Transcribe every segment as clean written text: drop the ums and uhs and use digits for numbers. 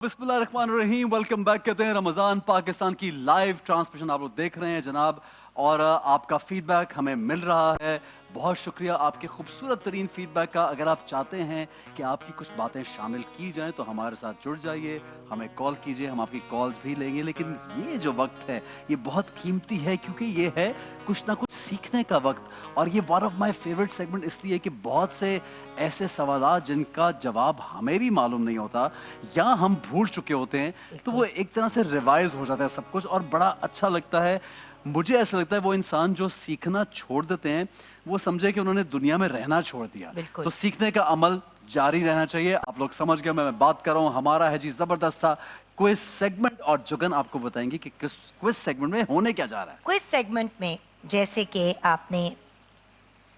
बिस्मिल्लाहिर्रहमानिर्रहीम। Welcome back कहते हैं रमज़ान पाकिस्तान की लाइव ट्रांसमिशन आप लोग देख रहे हैं जनाब, और आपका फीडबैक हमें मिल रहा है। बहुत शुक्रिया आपके खूबसूरत तरीन फीडबैक का। अगर आप चाहते हैं कि आपकी कुछ बातें शामिल की जाएं तो हमारे साथ जुड़ जाइए, हमें कॉल कीजिए, हम आपकी कॉल्स भी लेंगे। लेकिन ये जो वक्त है ये बहुत कीमती है क्योंकि ये है कुछ ना कुछ सीखने का वक्त। और ये one of my favourite segment इसलिए कि बहुत से ऐसे सवाल जिनका जवाब हमें भी मालूम नहीं होता या हम भूल चुके होते हैं, तो वो एक तरह से रिवाइज हो जाता है सब कुछ और बड़ा अच्छा लगता है। मुझे ऐसा लगता है वो इंसान जो सीखना छोड़ देते हैं वो समझे कि उन्होंने दुनिया में रहना छोड़ दिया। तो सीखने का अमल जारी रहना चाहिए। आप लोग समझ गए मैं बात कर रहा हूँ। हमारा है जी जबरदस्त सा क्विज सेगमेंट और जुगन आपको बताएंगे कि किस क्विज सेगमेंट में होने क्या जा रहा है। क्विज सेगमेंट में जैसे कि आपने,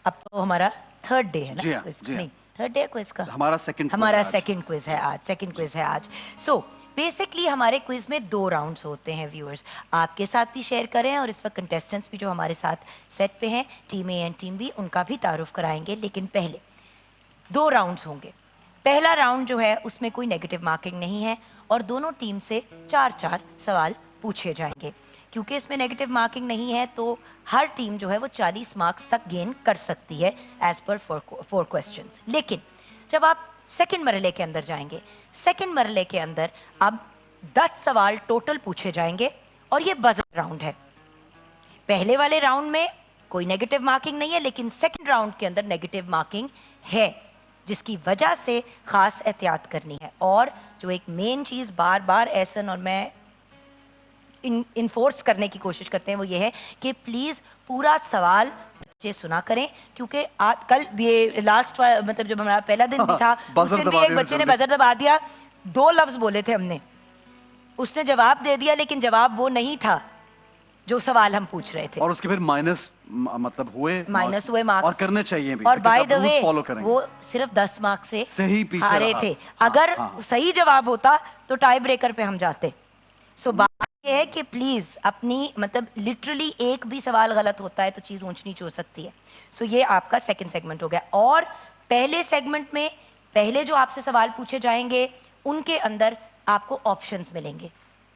अब तो हमारा थर्ड डे है ना, जी हाँ, क्विज जी हाँ। नहीं थर्ड डे क्विज का, हमारा सेकंड क्विज है आज, सेकंड क्विज है आज। सो बेसिकली हमारे क्विज में 2 राउंड्स होते हैं। व्यूअर्स आपके साथ भी शेयर करें और इस वक्त कंटेस्टेंट्स भी जो हमारे साथ सेट पे हैं, team A and team B, उनका भी तारुफ कराएंगे। लेकिन पहले 2 राउंड्स होंगे। पहला राउंड जो है उसमें कोई नेगेटिव मार्किंग नहीं है और दोनों टीम से 4-4 सवाल पूछे जाएंगे। क्योंकि इसमें नेगेटिव मार्किंग नहीं है तो हर टीम जो है वो 40 मार्क्स तक गेन कर सकती है एज पर 4 क्वेश्चंस। लेकिन जब आप सेकंड मरहले के अंदर जाएंगे, सेकंड मरहले के अंदर अब 10 सवाल टोटल पूछे जाएंगे और ये बजर राउंड है। पहले वाले राउंड में कोई नेगेटिव मार्किंग नहीं है, लेकिन सेकंड राउंड के अंदर नेगेटिव मार्किंग है, जिसकी वजह से खास एहतियात करनी है। और जो एक मेन चीज़ बार बार एहसन और मैं इन्फोर्स करने की कोशिश करते हैं वो ये है कि प्लीज़ पूरा सवाल बच्चे सुना करें। क्योंकि कल ये लास्ट मतलब जब हमारा पहला दिन भी था उस दिन भी एक बच्चे ने बजर दबा दिया, 2 लफ्ज़ बोले थे हमने, उसने जवाब दे दिया लेकिन जवाब वो नहीं था जो सवाल हम पूछ रहे थे और उसके फिर माइनस हुए मार्क्स और करने चाहिए भी। और बाय द वे वो सिर्फ 10 मार्क्स से सही पीछे हारे थे। अगर सही जवाब होता तो टाई ब्रेकर पे हम जाते। सो बात ये है कि प्लीज अपनी मतलब लिटरली एक भी सवाल गलत होता है तो चीज ऊंच नीच हो सकती है। सो ये आपका सेकंड सेगमेंट हो गया। और पहले सेगमेंट में पहले जो आपसे सवाल पूछे जाएंगे उनके अंदर आपको ऑप्शंस मिलेंगे,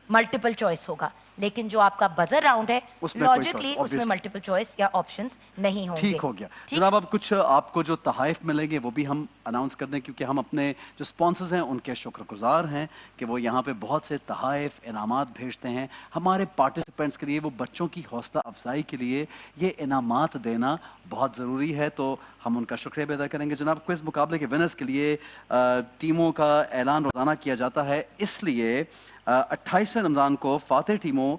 मल्टीपल चॉइस होगा। लेकिन जो आपका बजर राउंड है लॉजिकली उसमें मल्टीपल चॉइस या ऑप्शंस नहीं होंगे। ठीक हो गया जनाब। अब कुछ आपको जो तहाइफ मिलेंगे वो भी हम अनाउंस कर दें क्योंकि हम अपने जो स्पॉन्सर्स हैं उनके शुक्रगुजार हैं कि वो यहाँ पे बहुत से तहाइफ इनामात भेजते हैं हमारे पार्टिसिपेंट्स के लिए। वो बच्चों की हौसला अफजाई के लिए ये इनामात देना बहुत ज़रूरी है, तो हम उनका शुक्रिया भी अदा करेंगे। जनाब क्विज मुकाबले के विनर्स के लिए टीमों का ऐलान रोज़ाना किया जाता है, इसलिए 28वें रमज़ान को फातेह टीमों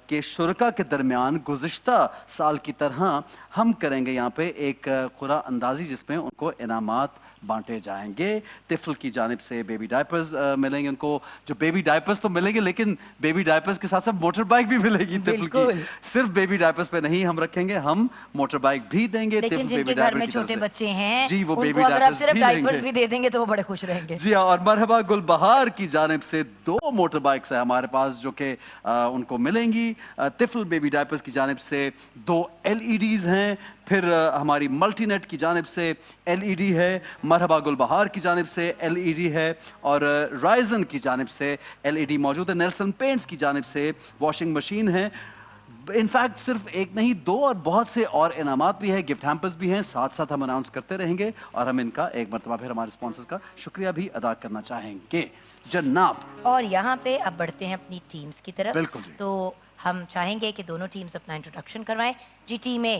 के शुरका के दरमियान गुज़िश्ता साल की तरह हम करेंगे यहाँ पे एक कुरा अंदाजी जिसमें उनको इनामात बांटे जाएंगे। तिफल की जानिब से बेबी डायपर्स मिलेंगे उनको, जो बेबी डायपर्स तो मिलेंगे लेकिन बेबी डायपर्स के साथ साथ मोटर बाइक भी मिलेगी तिफल की। सिर्फ बेबी डायपर्स पे नहीं हम रखेंगे, हम मोटर बाइक भी देंगे। लेकिन जिनके घर में छोटे बच्चे हैं जी वो बेबी डायपर्स भी दे देंगे तो वो बड़े खुश रहेंगे। जी और मरहबा गुलबहार की जानिब से 2 मोटर बाइक्स है हमारे पास जो कि उनको मिलेंगी। तिफल बेबी डायपर्स की जानिब से 2 LEDs हैं, फिर हमारी मल्टीनेट की जानिब से LED है, मरहबा गुलबहार की जानिब से LED है और राइजन की जानिब से LED मौजूद है। नेल्सन पेंट्स की जानिब से वॉशिंग मशीन है। इनफैक्ट सिर्फ एक नहीं 2 और बहुत से और इनामात भी हैं, गिफ्ट हैम्पर्स भी हैं, साथ साथ हम अनाउंस करते रहेंगे और हम इनका एक मरतबा फिर हमारे स्पॉन्सर्स का शुक्रिया भी अदा करना चाहेंगे जनाब। और यहाँ पे अब बढ़ते हैं अपनी टीम्स की तरफ। बिल्कुल जी। तो हम चाहेंगे कि दोनों टीम्स अपना इंट्रोडक्शन करवाएं। जी टीम ए।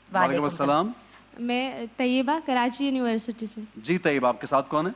वालेकुम अस्सलाम। मैं तैयबा कराची यूनिवर्सिटी से। जी तैयबा, आपके साथ कौन है?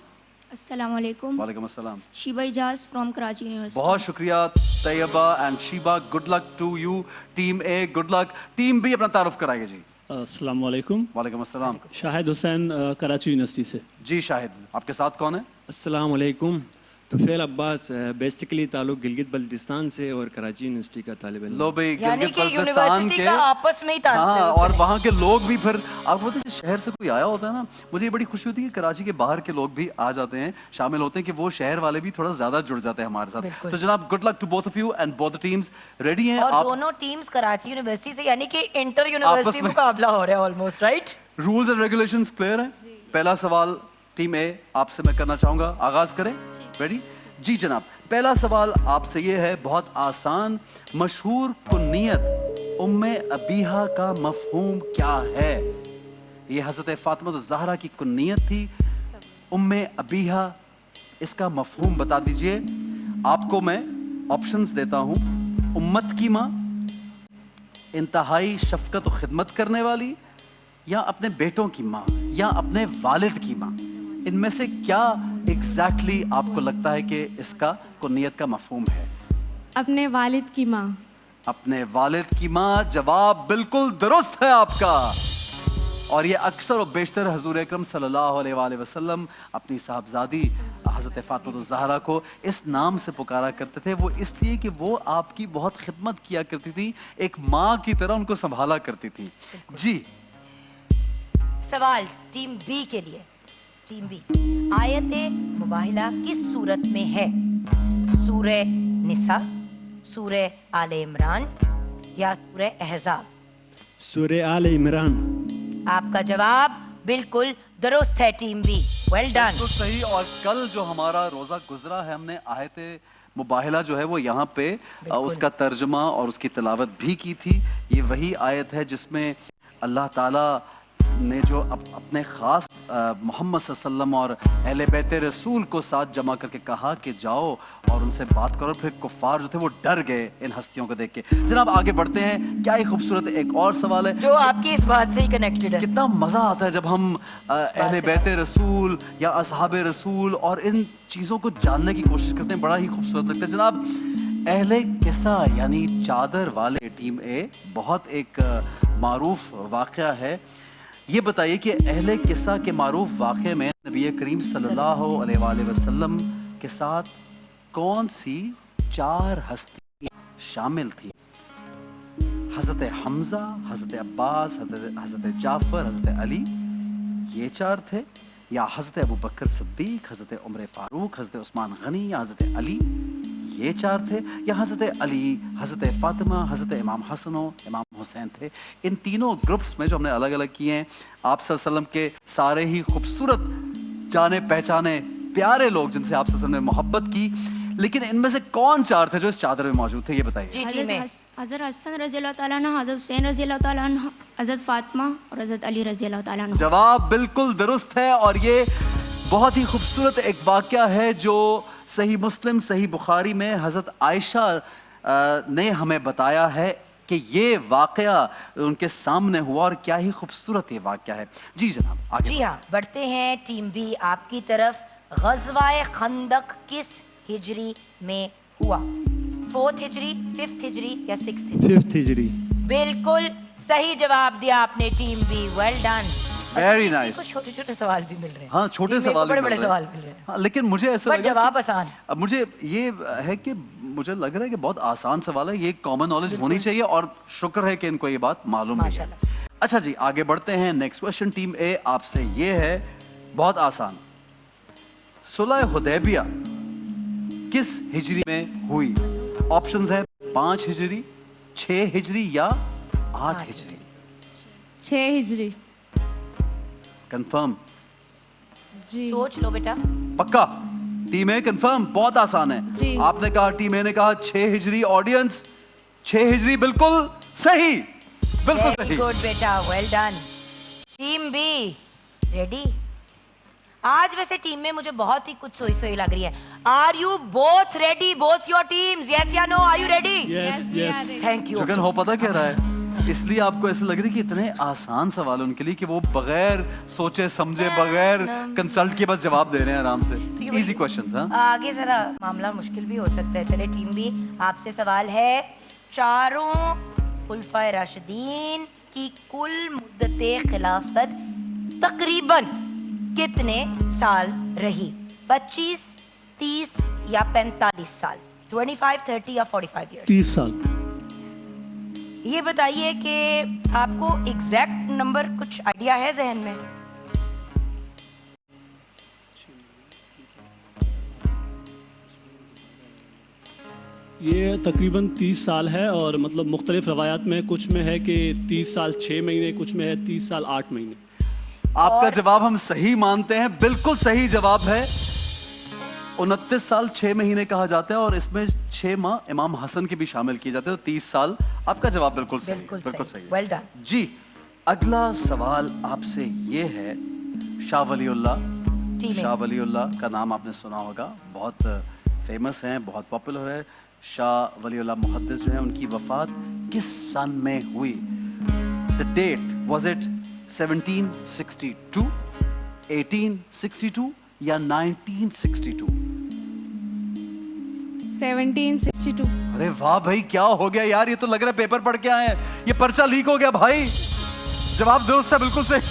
अस्सलाम वालेकुम। वालेकुम अस्सलाम। Sheeba Ijaz from Karachi university. बहुत शुक्रिया Tayyaba and Sheeba, good luck to you. Team A good luck. Team B अपना तारुफ कराइए जी। अस्सलाम वालेकुम। वालेकुम अस्सलाम। शाहिद हुसैन कराची यूनिवर्सिटी से। जी शाहिद, आपके साथ कौन है? अस्सलाम वालेकुम। तुफैल अब्बास बेसिकली ताल्लुक गिलगित बल्तिस्तान से और कराची यूनिवर्सिटी का तालिब इल्म। लो भाई यानी गिलगित कि बल्तिस्तान यूनिवर्सिटी के का आपस में ही ताल्लुक हाँ, और वहाँ के लोग भी फिर आपको पता है शहर से कोई आया होता है ना, मुझे ये बड़ी खुशी होती है कि कराची के बाहर के लोग भी आ जाते हैं, शामिल होते हैं कि वो शहर वाले भी थोड़ा ज्यादा जुड़ जाते हैं हमारे साथ। तो जनाब good luck to both of you and both the teams ready हैं। और दोनों टीम्स कराची यूनिवर्सिटी से यानी कि इंटर यूनिवर्सिटी मुकाबला हो रहा है almost, right? Rules and regulations clear हैं। पहला सवाल टीम ए आपसे मैं करना चाहूंगा, आगाज करें। रेडी? जी जनाब, पहला सवाल आपसे ये है, बहुत आसान। मशहूर कुन्नियत उम्मे अबीहा का मफहूम क्या है? ये हजरत फातिमा तो ज़हरा की कुन्नियत थी। उम्मे अबीहा, इसका मफहूम बता दीजिए। आपको मैं ऑप्शंस देता हूं। उम्मत की माँ, इंतहाई शफकत और खिदमत करने वाली, या अपने बेटों की माँ, या अपने वालिद की माँ। इनमें से क्या एग्जैक्टली आपको लगता है कि इसका कुन्नियत का मफहूम है? अपने वालिद की माँ। अपने वालिद की माँ, जवाब बिल्कुल दुरुस्त है आपका। और ये अक्सर और बेशतर हुजूर अकरम सल्लल्लाहु अलैहि वसल्लम अपनी साहबजादी हज़रत फातिमा ज़हरा को इस नाम से पुकारा करते थे। वो इसलिए कि वो आपकी बहुत खिदमत किया करती थी, एक माँ की तरह उनको संभाला करती थी। जी सवाल टीम बी के लिए। टीम बी, आयत मुबाहिला किस सूरत में है? सूरह निसा, सूरह आले इमरान, या सूरह अहज़ाब? सूरह आल इमरान। आपका जवाब बिल्कुल दुरुस्त है टीम बी। Well done. तो सही। और कल जो हमारा रोजा गुजरा है, हमने आयत मुबाहिला जो है वो यहाँ पे उसका तर्जुमा और उसकी तिलावत भी की थी। ये वही आयत है जिसमें अल्लाह ताला ने जो अपने ख़ास मोहम्मद सल्लल्लाहु अलैहि वसल्लम और अहले बैत रसूल को साथ जमा करके कहा कि जाओ और उनसे बात करो। फिर कुफ़ार जो थे वो डर गए इन हस्तियों को देख के। जनाब आगे बढ़ते हैं। क्या ही खूबसूरत एक और सवाल है जो आपकी इस बात से ही कनेक्टेड है। कितना मज़ा आता है जब हम अहले बैत रसूल या असहाबे रसूल और इन चीज़ों को जानने की कोशिश करते हैं, बड़ा ही खूबसूरत लगता है। जनाब अहले किस्सा यानी चादर वाले, टीम ए, बहुत एक मारूफ वाक़या है। ये बताइए कि अहले किस्सा के मारूफ वाक़े में नबी करीम सल्लल्लाहु अलैहि वसल्लम के साथ कौन सी 4 हस्तियाँ शामिल थी? हज़रत हमज़ा, हज़रत अब्बास, हज़रत जाफ़र, हज़रत अली, ये 4 थे? या हज़रत अबू बकर सिद्दीक, हज़रत उमर फ़ारूक, हज़रत उस्मान गनी, या हज़रत अली, ये 4 थे? या हज़रत अली, हज़रत फ़ातिमा, हज़रत इमाम हसन और इमाम हुसैन थे? इन तीनों ग्रुप्स में जो हमने अलग अलग किए हैं, आप सल्लल्लाहु अलैहि वसल्लम के सारे ही खूबसूरत जाने पहचाने प्यारे लोग जिनसे आप सल्लल्लाहु अलैहि वसल्लम ने मोहब्बत की, लेकिन इनमें से कौन 4 थे जो इस चादर में मौजूद थे? ये बताइए। जी टीम ए। हज़रत हसन रज़ी अल्लाह ताला अन्हु, हज़रत हुसैन रज़ी अल्लाह ताला अन्हु, हज़रत फातिमा और हज़रत अली रज़ी अल्लाह ताला अन्हु। जवाब बिल्कुल दुरुस्त है। और ये बहुत ही खूबसूरत एक वाक़या है जो सही मुस्लिम, सही बुखारी में हज़रत आयशा ने हमें बताया है कि ये वाक़या उनके सामने हुआ, और क्या ही खूबसूरत ये वाक़या है। जी जनाब आगे। जी हाँ, बढ़ते हैं टीम बी आपकी तरफ। ग़ज़वाए खंदक किस हिजरी में हुआ? 4th हिजरी, 5th हिजरी, या 6th हिजरी? 5th हिजरी। बिल्कुल सही जवाब दिया आपने team B. Well done. Very nice. छोटे छोटे सवाल भी मिल रहे हैं। हाँ, छोटे सवाल बड़े भी बड़े मिल रहे सवाल हैं। मिल रहे हैं। हाँ, लेकिन मुझे ऐसा बट लगा जवाब कि- आसान। अब मुझे ये है कि मुझे लग रहा है कि बहुत आसान सवाल है, ये कॉमन नॉलेज होनी चाहिए, और शुक्र है कि इनको ये बात मालूम है। माशाल्लाह। अच्छा जी आगे बढ़ते हैं। नेक्स्ट क्वेश्चन टीम ए आपसे ये है, बहुत आसान। सुलह हुदैबिया किस हिजरी में हुई? ऑप्शंस है 5 हिजरी, 6 हिजरी, या 8 हिजरी। 6 हिजरी। कंफर्म? जी सोच लो बेटा। पक्का? टीम ए कंफर्म? बहुत आसान है। जी। आपने कहा, टीम ए ने कहा 6 हिजरी। ऑडियंस 6 हिजरी बिल्कुल सही, बिल्कुल वेरी सही। गुड बेटा, well done. Team be ready? आज वैसे टीम में मुझे बहुत ही कुछ सोई सोई लग रही है। Are you both ready? Both your teams, yes या no? Are you ready? Yes yes. Thank you. जुगन हो पता क्या रहा है, इसलिए आपको ऐसे लग रही है कि इतने आसान सवाल उनके लिए कि वो बगैर सोचे समझे, बगैर कंसल्ट के बस जवाब दे रहे हैं आराम से। Easy questions. हाँ, आगे जरा मामला मुश्किल भी हो सकता है। चले टीम बी आपसे सवाल है, चारों खुलफाए राशिदीन की कुल मुद्दते खिलाफत तकरीबन कितने साल रही? 25, 30 या 45 साल? 25, 30 या 45 ईयर्स? 30 साल। ये बताइए कि आपको एग्जैक्ट नंबर कुछ आइडिया है जहन में? ये तकरीबन 30 साल है, और मतलब मुख्तलिफ रवायात में कुछ में है कि 30 साल 6 महीने, कुछ में है 30 साल 8 महीने। आपका और- जवाब हम सही मानते हैं, बिल्कुल सही जवाब है। 29 साल 6 महीने कहा जाता है और इसमें 6 माह इमाम हसन के भी शामिल किए जाते हैं, तो 30 साल। आपका जवाब बिल्कुल सही है, बिल्कुल सही है। Well done. जी, अगला सवाल आपसे ये है, शाह वलीउल्लाह। टीम ए। शाह वलीउल्लाह का नाम आपने सुना होगा, बहुत फेमस हैं, बहुत पॉपुलर है। शाह वलीउल्लाह मुहद्दिस जो है, उनकी वफात किस सन में हुई? द डेट, वाज इट 1762, 1862 या 1962? 1762। अरे वाह भाई, क्या हो गया यार, ये तो लग रहा है पेपर पढ़ के आए हैं, ये पर्चा लीक हो गया भाई। जवाब दुरुस्त है, बिल्कुल सही,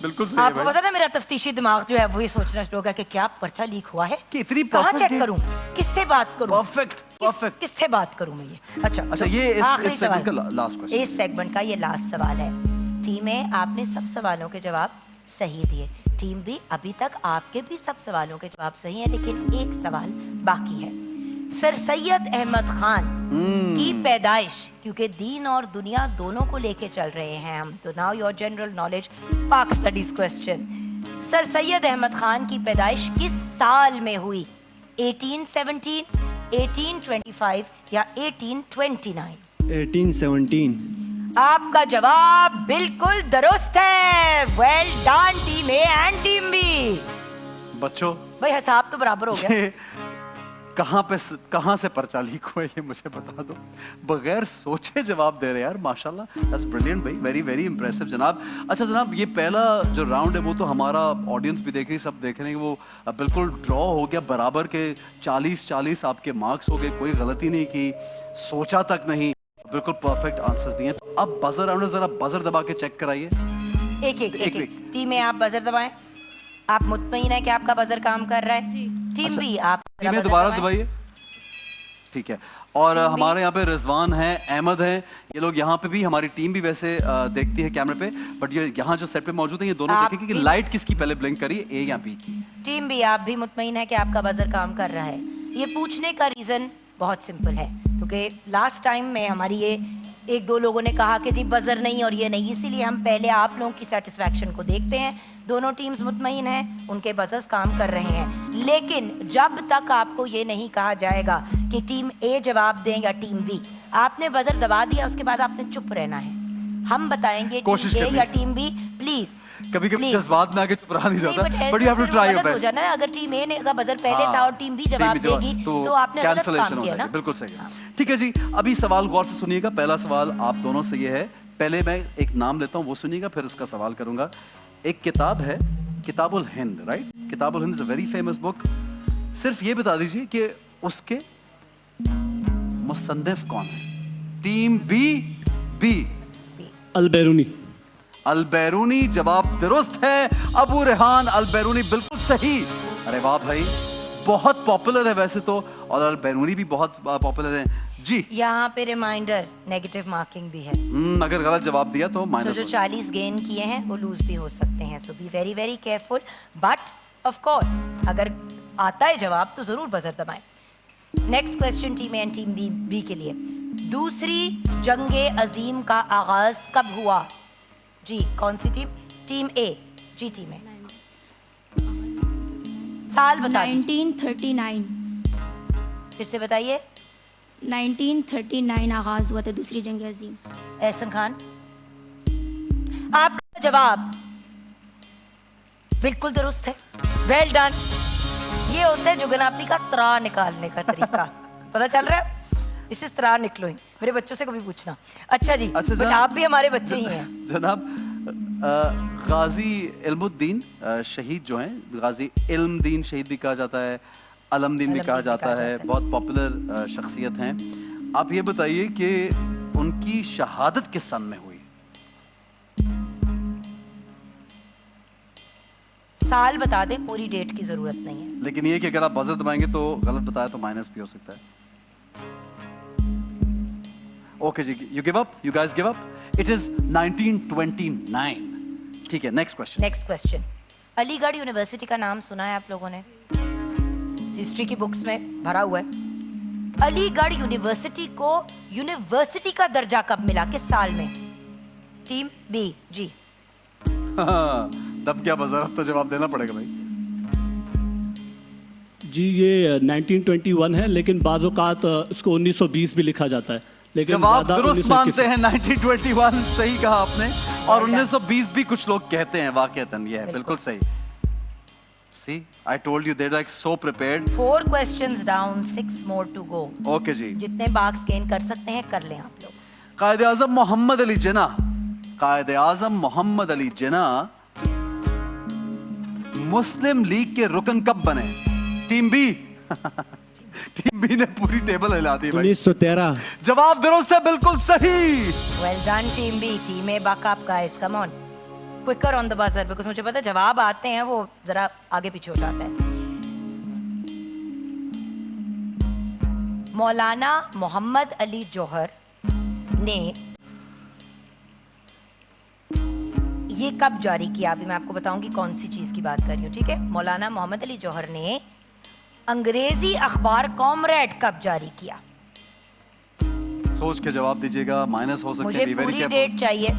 बिल्कुल सही है आपको भाई। पता ना, मेरा तफ्तीशी दिमाग जो है वो ये सोचना शुरू हो गया कि क्या पर्चा लीक हुआ है, कि इतनी कहाँ perfect चेक date? करूं, किससे बात करूं, परफेक्ट, परफेक्ट। किससे बात करूं मैं ये? अच्छा, ये इस आखिरी सेगमेंट का सवाल। Last question. इस सेगमेंट का ये लास्ट सवाल है। टीम ए, आपने सब सवालों के जवाब सही दिए। टीम बी, अभी तक आपके भी सब सवालों के जवाब सही हैं, लेकिन एक सवाल बाकी है। सर सैयद अहमद खान की पैदाइश, क्योंकि दीन और दुनिया दोनों को लेके चल रहे हैं हम, तो now your general knowledge Pak studies question. Sir Syed Ahmad Khan की पैदाइश किस साल में हुई? 1817, 1825 या 1829? 1817। आपका जवाब बिल्कुल दुरुस्त है। Well done team A and team B. बच्चों, भाई हिसाब तो बराबर हो गया। ये कहाँ से पर्चा लीक हुआ, ये मुझे बता दो। बगैर सोचे जवाब दे रहे यार, माशाल्लाह, दैट्स ब्रिलियंट भाई, वेरी वेरी इंप्रेसिव जनाब। अच्छा जनाब, ये पहला जो राउंड है वो तो हमारा ऑडियंस भी देख रही, सब देख रहे हैं, वो बिल्कुल ड्रॉ हो गया, बराबर के 40-40 आपके मार्क्स हो गए, कोई गलती नहीं की, सोचा तक नहीं, बिल्कुल परफेक्ट आंसर्स दिए। तो अब बजर राउंड, जरा बजर दबा के चेक कराइए। एक टीम में आप बजर दबाएं। आप मुतमईन है कि आपका बजर काम कर रहा है? जी। टीम बी, आप टीम में दोबारा दबाइए, ठीक है। और हमारे यहाँ पे रिजवान है, अहमद है, ये लोग यहाँ पे भी, हमारी टीम भी वैसे देखती है कैमरे पे, बट ये यहाँ जो सेट पे मौजूद है, ये दोनों आप देखेंगे कि भी- लाइट किसकी पहले ब्लिंक करी, ए या बी की। टीम बी, आप भी मुतमईन है कि आपका बजर काम कर रहा है? ये पूछने का रीजन बहुत सिंपल है, क्योंकि लास्ट टाइम में हमारी ये एक दो लोगों ने कहा कि जी बजर नहीं और ये नहीं, इसीलिए हम पहले आप लोगों की सेटिस्फैक्शन को देखते हैं। दोनों टीम्स मुतमईन हैं, उनके बजर्स काम कर रहे हैं, लेकिन जब तक आपको ये नहीं कहा जाएगा कि टीम ए जवाब दें या टीम बी, आपने बजर दबा दिया, उसके बाद आपने चुप रहना है। हम बताएंगे कोशिश टीम ए करनी या है। Team B, please. कभी कभी Please. जज्बात में आके चुप रहा नहीं जाता, but but you have to try your गलत हो बेस्ट। जाना है। अगर टीम ए ने का बजर पहले था और टीम बी जवाब देगी, तो आपने गलत cancellation काम हो किया जाएगी, ना। बिल्कुल सही है। ठीक है जी, अभी सवाल गौर से सुनिएगा। पहला सवाल आप दोनों से ये है, पहले मैं एक नाम लेता हूँ, वो सुनिएगा, फिर उसका सवाल करूंगा। एक किताब है, Kitabul Hind, right? Kitabul Hind is a very famous book. सिर्फ ये बता दीजिए कि उसके मुसन्निफ कौन है? टीम बी अल बैरूनी। अल बैरूनी, जवाब दुरुस्त है। अबू रेहान अल बैरूनी, बिल्कुल सही। अरे वाह भाई, बहुत पॉपुलर है वैसे तो, और अल बैरूनी भी बहुत पॉपुलर है जी। यहाँ पे रिमाइंडर, नेगेटिव मार्किंग भी है, अगर गलत जवाब दिया तो तो माइनस जो 40 गेन किए हैं वो लूज भी हो सकते हैं, so be very very careful. But of course अगर आता है जवाब तो जरूर बजर दबाएं। Next question team A and team B के लिए। दूसरी जंगे अजीम का आगाज कब हुआ? जी, कौन सी टीम? टीम ए। जी टीम ए, साल बता दीजिए। 1939। फिर से बताइए। 1939 आगाज हुआ था दूसरी जंग अजीम। एहसन खान, आपका जवाब बिल्कुल दुरुस्त है। Well done. ये होता है जुगनापी का त्रा निकालने का तरीका। पता चल रहा है? इस तरह निकलो ही। मेरे बच्चों से कभी पूछना। अच्छा जी, अच्छा, बट आप भी हमारे बच्चे ही हैं। जनाब, गाजी इल्मुद्दीन शहीद जो हैं, गाजी इल्मदीन शहीद भी कहा जाता है, अलमदीन भी कहा जाता है, बहुत पॉपुलर शख्सियत हैं। आप ये बताइए कि उनकी शहादत किस सन में हुई? साल बता दें, पूरी डेट की जरूरत नहीं है। लेकिन ये कि अगर आप बजर दबाएंगे तो गलत बताया तो माइनस भी हो सकता है। ओके जी, you give up, you guys give up. It is 1929। ठीक है, next question. Next question. Aligarh university का नाम सुना है आप लोगों ने? हिस्ट्री की बुक्स में भरा हुआ है। अलीगढ़ यूनिवर्सिटी को यूनिवर्सिटी का दर्जा कब मिला, किस साल में? टीम बी जी। तब क्या बजर, अब तो जवाब देना पड़ेगा भाई। जी ये 1921 है, लेकिन बाज़ औक़ात इसको 1920 भी लिखा जाता है, लेकिन जवाब ज़्यादा दुरुस्त 1921 मानते हैं, 1921 सही कहा आपने। और Well done. 1920 भी कुछ लोग कहते हैं, वाकईतन ये है बिल्कुल सही। See, I told you they're like so prepared. 4 questions down, 6 more to go. Okay जी। जितने मार्क्स गेन कर सकते हैं कर लें आप लोग। कायदे आजम मोहम्मद अली जिन्ना, कायदे आजम मोहम्मद अली जिन्ना मुस्लिम लीग के रुकन कब बने? Team B. टीम बी ने पूरी टेबल हिला दी भाई। 1913 जवाब दुरुस्त है, बिल्कुल सही। Well done team B, team A back up guys, come on quicker on the buzzer, because मुझे पता है जवाब आते हैं वो जरा आगे पीछे हो जाता है। मौलाना मोहम्मद अली जौहर ने ये कब जारी किया? अभी मैं आपको बताऊंगी कौन सी चीज की बात कर रही हूँ, ठीक है? मौलाना मोहम्मद अली जौहर ने अंग्रेजी अखबार कॉमरेड कब जारी किया? सोच के जवाब दीजिएगा, माइनस हो सकते मुझे हैं, be very पूरी careful। डेट चाहिए,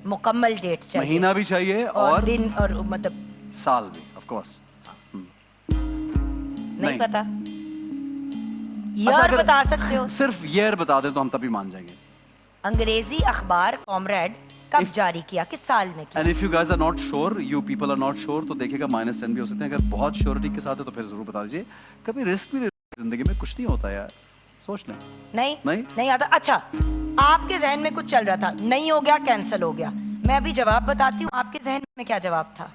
मुकम्मल डेट चाहिए, महीना भी चाहिए और और दिन और मतलब साल भी, ऑफ कोर्स। नहीं नहीं। पता, अच्छा, ईयर अगर बता सकते हो? सिर्फ ईयर बता दें तो हम तभी मान जाएंगे। अंग्रेजी अखबार कॉमरेड कब जारी किया, किस साल में किया? And if you guys are not sure, you people are not sure, तो देखिएगा -10 भी हो सकते हैं। अगर बहुत श्योरिटी के साथ है तो फिर जरूर बता दीजिए। कभी रिस्क भी जिंदगी में कुछ नहीं होता यार, सोच लें। नहीं नहीं? नहीं आता। अच्छा, आपके जहन में कुछ चल रहा था, नहीं हो गया, कैंसिल हो गया। मैं अभी जवाब बताती हूँ, आपके जहन में क्या जवाब था,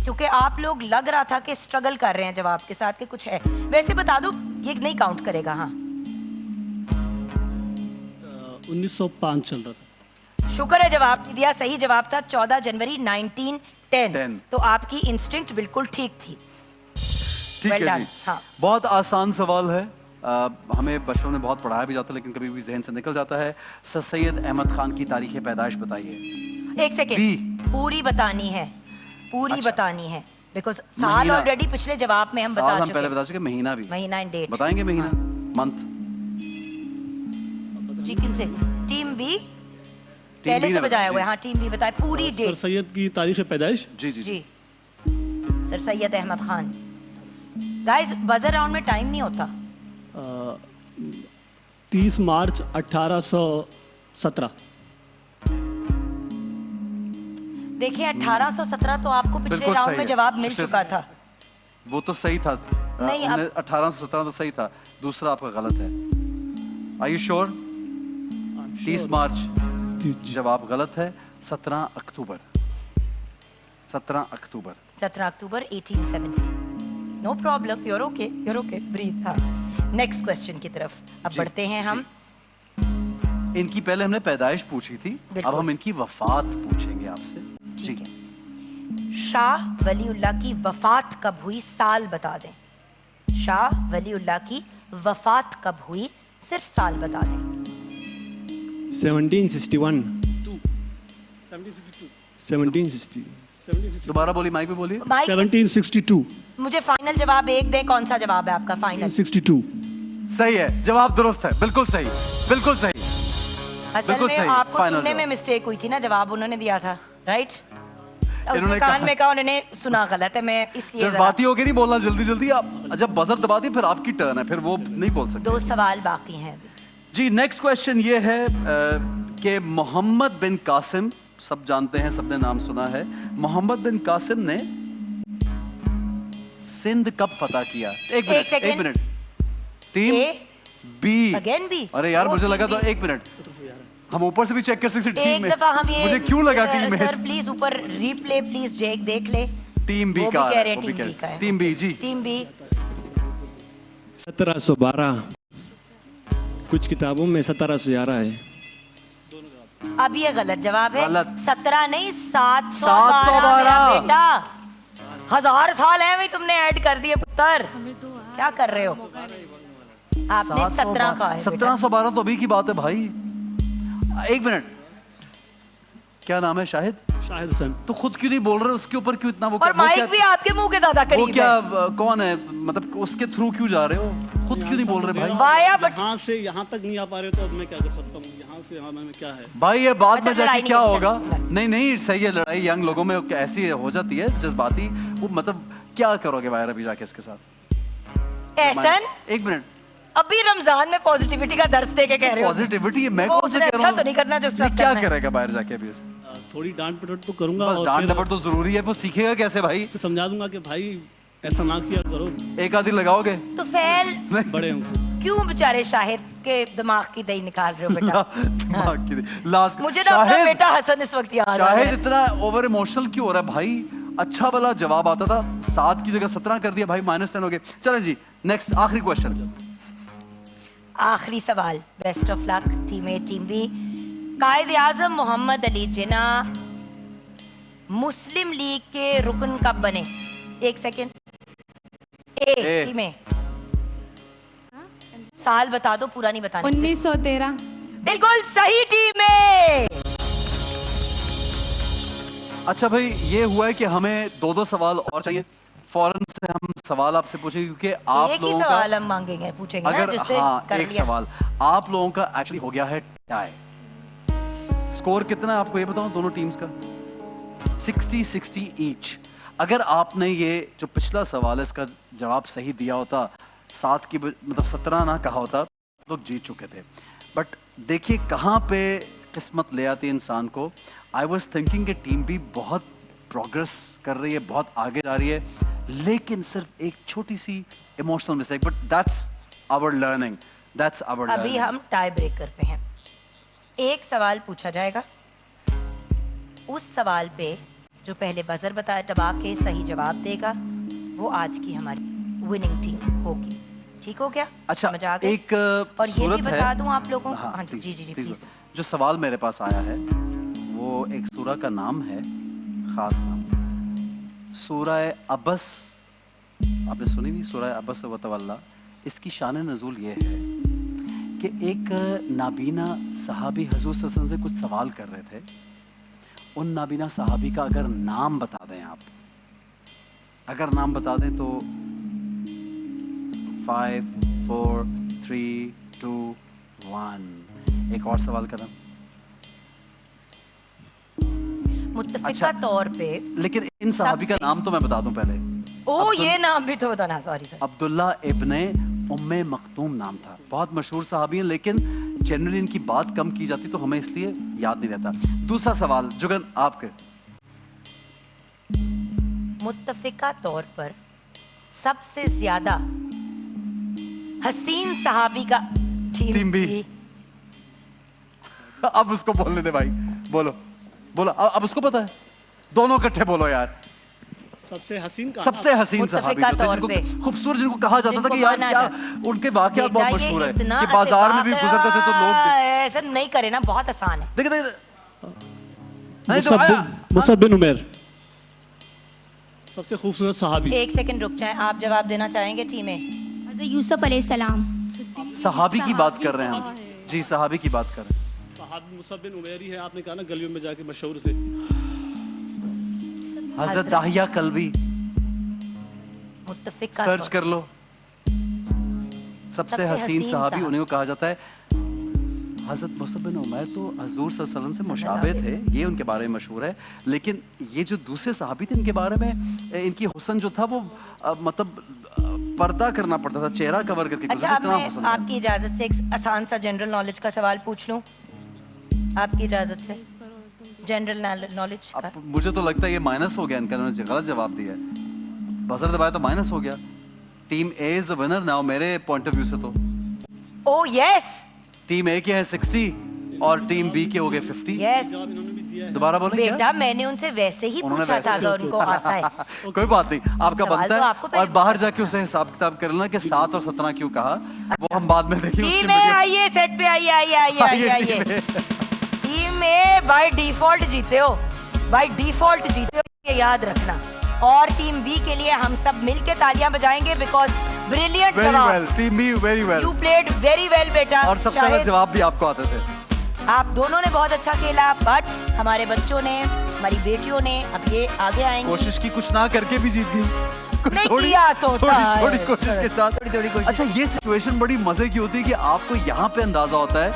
क्योंकि आप लोग लग रहा था कि स्ट्रगल कर रहे हैं जवाब के साथ कि कुछ है। वैसे बता दो, ये नहीं काउंट करेगा। हाँ 1905 चल रहा था। शुक्र है जवाब नहीं दिया, सही जवाब था 14 जनवरी 1910। तो आपकी इंस्टिंक्ट बिल्कुल ठीक थी। ठीक Well है done, जी। हाँ। बहुत आसान सवाल है। हमें बचपन में बहुत पढ़ाया भी जाता है, लेकिन कभी भी जहन से निकल जाता है। सर सैयद अहमद खान की तारीख पैदाइश बताइए। एक सेकेंड, पूरी बतानी है, पूरी अच्छा। बतानी है, बिकॉज साल महीना। ऑलरेडी पिछले जवाब में हम साल बता हम चुके पहले हैं। बता चुके, महीना भी महीना एंड डेट बताएंगे। महीना, मंथ, जी किनसे? टीम बी टीम पहले बी से ने बजाया बताया, हुआ है। हाँ टीम बी बताए पूरी सर डेट। सैयद की तारीख पैदाइश जी जी जी। जी sir Syed Ahmad Khan. Guys buzzer round में टाइम नहीं होता। 30 मार्च 1817। देखिए 1817 तो आपको पिछले बिल्कुल राउंड सही में है। जवाब मिल पिछले- चुका था। वो तो सही था। नहीं, अब- 1817 तो सही था, दूसरा आपका गलत है। Are you sure? 30 मार्च जवाब गलत है। 17 अक्टूबर, 17 अक्टूबर। 17 अक्टूबर 1870। No problem, you're okay, you're okay, breathe. हाँ नेक्स्ट क्वेश्चन की तरफ अब जी, बढ़ते हैं हम। इनकी पहले हमने पैदाइश पूछी थी, अब बिल्कुल। हम इनकी वफात पूछेंगे आपसे। जी ठीक है। शाह वलीउल्लाह की वफात कब हुई, साल बता दें। शाह वलीउल्लाह की वफात कब हुई, सिर्फ साल बता दें। 1761 1760 दोबारा बोली, माइक पे बोलिए। माइक 1762 मुझे फाइनल जवाब एक दें, कौन सा जवाब है आपका फाइनल? 62 सही है, जवाब दुरुस्त है, बिल्कुल सही, बिल्कुल सही। असल बिल्कुल में सही, आपको final सुनने में जवाब। मिस्टेक हुई थी ना, जवाब उन्होंने दिया था, राइट? इन्होंने उसने कान कहा- में कहा, उन्होंने सुना गलत है। मैं इसलिए जरा- जज्बाती होके नहीं बोलना जल्दी जल्दी। आप जब बजर दबा दी फिर आपकी टर्न है, फिर वो नहीं बोल सकते। 2 सवाल बाकी हैं अभी। जी नेक्स्ट क्वेश्चन ये है कि मोहम्मद बिन कासिम, सब जानते हैं, सबने नाम सुना है। मोहम्मद बिन कासिम ने सिंध कब फतह किया? एक मिनट, second। एक minute. Team A B. Again B? अरे यार ओ, मुझे टीम लगा तो बी। एक मिनट, हम ऊपर से भी चेक कर सकते टीम एक में। दफा हम ये मुझे क्यों लगा टीम में? सर प्लीज ऊपर रिप्ले प्लीज जेक देख ले। टीम बी वो भी का कह रहे है, हैं वो भी टीम कह बी रहे का हैं। है। टीम बी जी। टीम बी 1712 कुछ किताबों में 1711 है। अब ये गलत जवाब है। गलत। 17 नहीं 712 712 बेटा। 1000 साल है भाई, तुमने ऐड कर दिए पुत्र। क्या कर रहे हो? आपने 17 का है। 1712 तो अभी की बात है भाई। एक मिनट, क्या नाम है? शाहिद? शाहिद हुसैन। तो खुद क्यों नहीं बोल रहे, उसके ऊपर क्यों इतना वो और माइक भी आपके मुंह के ज्यादा वो करीब क्या है। कौन है, मतलब उसके थ्रू क्यों जा रहे हो, खुद क्यों नहीं बोल रहे भाई? वाया बट यहाँ से यहाँ तक नहीं आ पा रहे तो अब मैं क्या कर सकता हूँ, यहाँ से यहाँ में क्या है। भाई ये बाद में अच्छा, जाके लड़ाई क्या नहीं होगा? करनी। नहीं नहीं सही है, लड़ाई यंग लोगों में ऐसी हो जाती है जज्बाती, वो मतलब क्या करोगे भाई अभी जाके इसके साथ? एहसन, एक मिनट, अभी रमजान में पॉजिटिविटी का दर्श दे के कह रहे हो। पॉजिटिविटी मैं वो कौन से उसने कह रहा अच्छा हूँ? तो नहीं करना जो उसने नहीं, क्या करना है। करेगा बाहर जाके अभी उसे? थोड़ी डांट पटट तो करूंगा बस और डांट फिर डपट तो जरूरी है, वो सीखेगा कैसे भाई? तो समझा दूंगा कि भाई ऐसा ना किया करो, एक आधी लगाओगे? तो फैल बड़े हमसे। क्यों बेचारे शाहिद के दिमाग की दही निकाल रहे हो बेटा? लास्ट मुझे ना अपना बेटा हसन इस वक्त याद आ रहा शाहिद है। इतना ओवर इमोशनल क्यों हो रहा है भाई? अच्छा वाला जवाब आता था, 7 की जगह 17 कर दिया भाई, -10 हो गए। चलें जी, नेक्स्ट आखिरी क्वेश्चन। आखिरी सवाल, best of luck team A team B. Quaid Azam Mohammad Ali Jinnah Muslim League के रुकन कब बने? 1 सेकेंड। ए। टीम ए, साल बता दो, पूरा नहीं बताना। 1913। बिल्कुल सही टीम ए। अच्छा भाई, ये हुआ है कि हमें 2-2 सवाल और चाहिए। फौरन से हम सवाल आपसे पूछेंगे क्योंकि आप एक ही लोगों सवाल का हम मांगेंगे, पूछेंगे ना, अगर जिससे हाँ कर एक लिया। सवाल आप लोगों का एक्चुअली हो गया है टाई। स्कोर कितना है आपको ये बताओ दोनों टीम्स का? 60-60 ईच। अगर आपने ये जो पिछला सवाल है इसका जवाब सही दिया होता, 7 की मतलब 17 ना कहा होता, लोग जीत चुके थे। बट देखिए कहाँ पे किस्मत ले आती है इंसान को। आई वॉज थिंकिंग कि टीम भी बहुत प्रोग्रेस कर रही है, बहुत आगे जा रही है, लेकिन सिर्फ एक छोटी सी emotional mistake, but that's our learning, that's our अभी हम टाई ब्रेकर पे हैं। एक सवाल पूछा जाएगा, उस सवाल पे जो पहले बजर बताया दबा के सही जवाब देगा वो आज की हमारी विनिंग टीम होगी। ठीक हो गया? अच्छा, समझ आ गई? एक और ये सूरत भी है। बता दूं आप लोगों को। हाँ, हाँ जी please, जी जी please प्लीज। जो सवाल मेरे पास आया है वो एक सूरा का नाम है, खास नाम, सूरह अबस। आपने सुनी भी सूरह अबस व तवल्ला? इसकी शान नज़ूल ये है कि एक नाबीना सहाबी हुज़ूर सल्लल्लाहु अलैहि वसल्लम से कुछ सवाल कर रहे थे। उन नाबीना सहाबी का अगर नाम बता दें आप, अगर नाम बता दें तो 5 4 3 2 1। एक और सवाल करें। मुत्तफिका अच्छा, तौर पे लेकिन इन सहाबी का सबसे- नाम तो मैं बता दूं पहले। ओ ये नाम भी तो बताना, सॉरी सर। अब्दुल्ला इब्ने उम्मे मखतूम नाम था। बहुत मशहूर सहाबी हैं, लेकिन जनरली इनकी बात कम की जाती तो हमें इसलिए याद नहीं रहता। दूसरा सवाल जुगन आपके। मुत्तफिका तौर पर सबसे ज्यादा हसीन सहाबी का टीम बी। अब उसको बोलने दे भाई, बोलो बोलो। अब उसको पता है, दोनों इकट्ठे बोलो यार। सबसे हसीन का सबसे हसीन सहाबी मुत्तफिका जो थे, तौर पे। जिनको खूबसूरत, जिनको कहा जाता था जिनको कि यार माना क्या जाता। उनके वाकयात बहुत बेटा, ये मशहूर है इतना कि बाजार में भी ऐसे गुजरते थे तो लोग ऐसा नहीं करे ना, बहुत आसान है। देखिए देखिए नहीं तो आया। मुसअब बिन उमैर सबसे खूबसूरत सहाबी। 1 सेकंड रुक जाएं, आप जवाब देना चाहेंगे टीम में? हज़रत यूसुफ अलैहिस्सलाम। सहाबी की बात कर रहे हैं हम जी, सहाबी की बात कर रहे हैं। सहाबी मुसअब बिन उमैर ही है, आपने कहा ना गलियों में जाके मशहूर थे। हजरत दाहिया कल्बी मुत्तफिका सर्च तौर- कर लो। सबसे हसीन सहाबी उन्हीं को कहा जाता है। हजरत मुसअब बिन उमैर तो हजूर सल्लल्लाहु अलैहि वसल्लम से मुशाबे थे, ये उनके बारे में मशहूर है। लेकिन ये जो दूसरे सहाबी थे इनके बारे में, इनकी हुस्न जो था वो मतलब पर्दा करना पड़ता था, चेहरा कवर करके अच्छा, गुजरना, अब इतना मैं हुस्न था। आपकी इजाजत से एक आसान सा जनरल नॉलेज का सवाल पूछ लूं? आपकी इजाजत से जनरल नॉलेज का। अब मुझे तो लगता है ये माइनस हो गया इनका, इन्होंने गलत जवाब दिया है। बजर दबाया तो माइनस हो गया। Team A is the winner now मेरे पॉइंट ऑफ व्यू से तो। ओ यस टीम ए के हैं 60 और टीम बी के हो गए 50। यस दोबारा बोलें क्या? बेटा, मैंने उनसे वैसे ही उन्होंने पूछा वैसे था, ही- अगर उनको आता है। कोई बात नहीं, आपका सवाल बनता तो है। आपको पहले और बाहर जाके उसे हिसाब किताब कर लेना कि 7 और 17 क्यों कहा, वो हम बाद में देखेंगे। टीम में आइए, सेट पे आइए आइए आइए आइए आइए। टीम में बाय डिफॉल्ट जीते हो, बाय डिफॉल्ट जीते हो, ये याद रखना। और टीम बी के लिए हम सब मिलके तालियां बजाएंगे, बिकॉज ब्रिलियंट वेरी जवाब। Well team B, very well. You played very well बेटा। और सबसे ज्यादा शाहिद, जवाब भी आपको आते थे। आप दोनों ने बहुत अच्छा खेला, बट हमारे बच्चों ने, हमारी बेटियों ने, अब ये आगे आएंगी। कोशिश की, कुछ ना करके भी जीत गई। नहीं किया तो होता है। थोड़ी कोशिश के साथ। थोड़ी कोशिश। अच्छा, ये सिचुएशन बड़ी मजे की होती है कि आपको यहाँ पे अंदाजा होता है,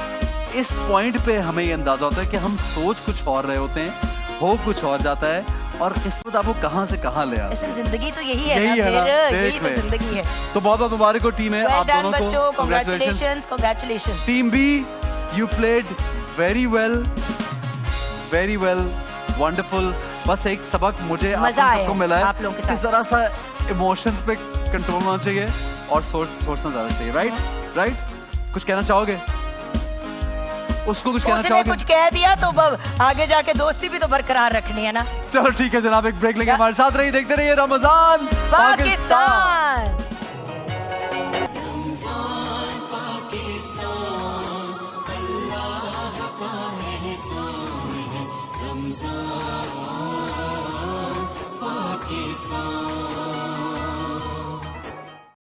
इस पॉइंट पे हमें ये अंदाजा होता है कि हम सोच कुछ और रहे होते हैं, हो कुछ और जाता है, और किस्मत आपको कहाँ से कहाँ ले आती है। असल जिंदगी तो यही है यही ना, है ना, फिर यही देख तो ले। जिंदगी है। तो बहुत बहुत मुबारक हो टीम है, आप दोनों को। Congratulations, congratulations. Team B, you played very well, wonderful. बस एक सबक मुझे आप मजा आया सबको मिला है आप लोगों के कि साथ। जरा सा इमोशंस पे कंट्रोल होना चाहिए और सोचना ज्यादा चाहिए। राइट? कुछ कहना चाहोगे? उसको कुछ कहना उसने चाहोगे? कुछ कह दिया तो आगे जाके दोस्ती भी तो बरकरार रखनी है ना। चलो ठीक है जनाब, एक ब्रेक लेके हमारे साथ रहिए, देखते रहिए रमजान पाकिस्तान। Pakistan